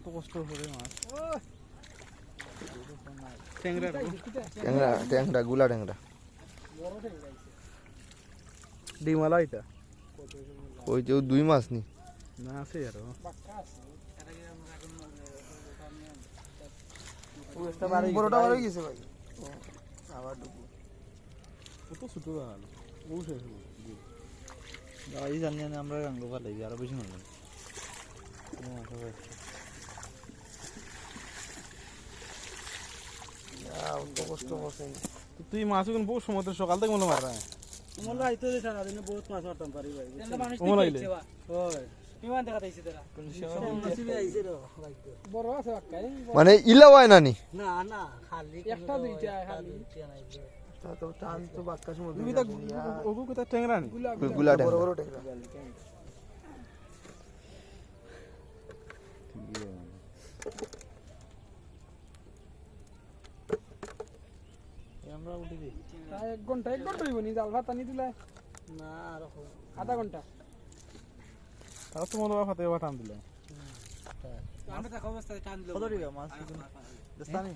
কত কষ্ট করে মাছ ট্যাংরা ট্যাংরা ট্যাংরা গুলা ট্যাংরা ডিমালা এটা ওই যে 2 মাস নি না আছে আরো বড়টা বড় গেছে ভাই আবার ডুবু কত ছোট দাঁড়ালো ও শেষ এই জানি না আমরা গাঙ্গ ভালো আরো বেশি মনে কষ্ট করছে তুই মাছ এখন বহু সমুদ্র সকাল থেকে মনে মারা মোলা আইতো রে সারা দিনে বহুত মাছ মারতাম পারি ভাই এটা মানুষ ওমলা দেখছে বা ওই বিমান দেখাইছে তারা কোন সময় নসিবে আইছে রে বড় আছে বাক্কাই মানে ইলা হয় না নি না না খালি একটা দুইটা খালি তা তো টান তো বাক্কা সময় তুমি তা ওগু কথা ট্যাংরা নি গুলা বড় ট্যাংরা বড় টেকরা আমরা উঠে দিই প্রায় 1 ঘন্টা হইব নি জাল ভাত আনি দিলে না আর আধা ঘন্টা তাও তো মনে হয় ফাতে টান দিলে আমরা তো অবস্থায় টান দিল কত টাকা মাছ দস্তানি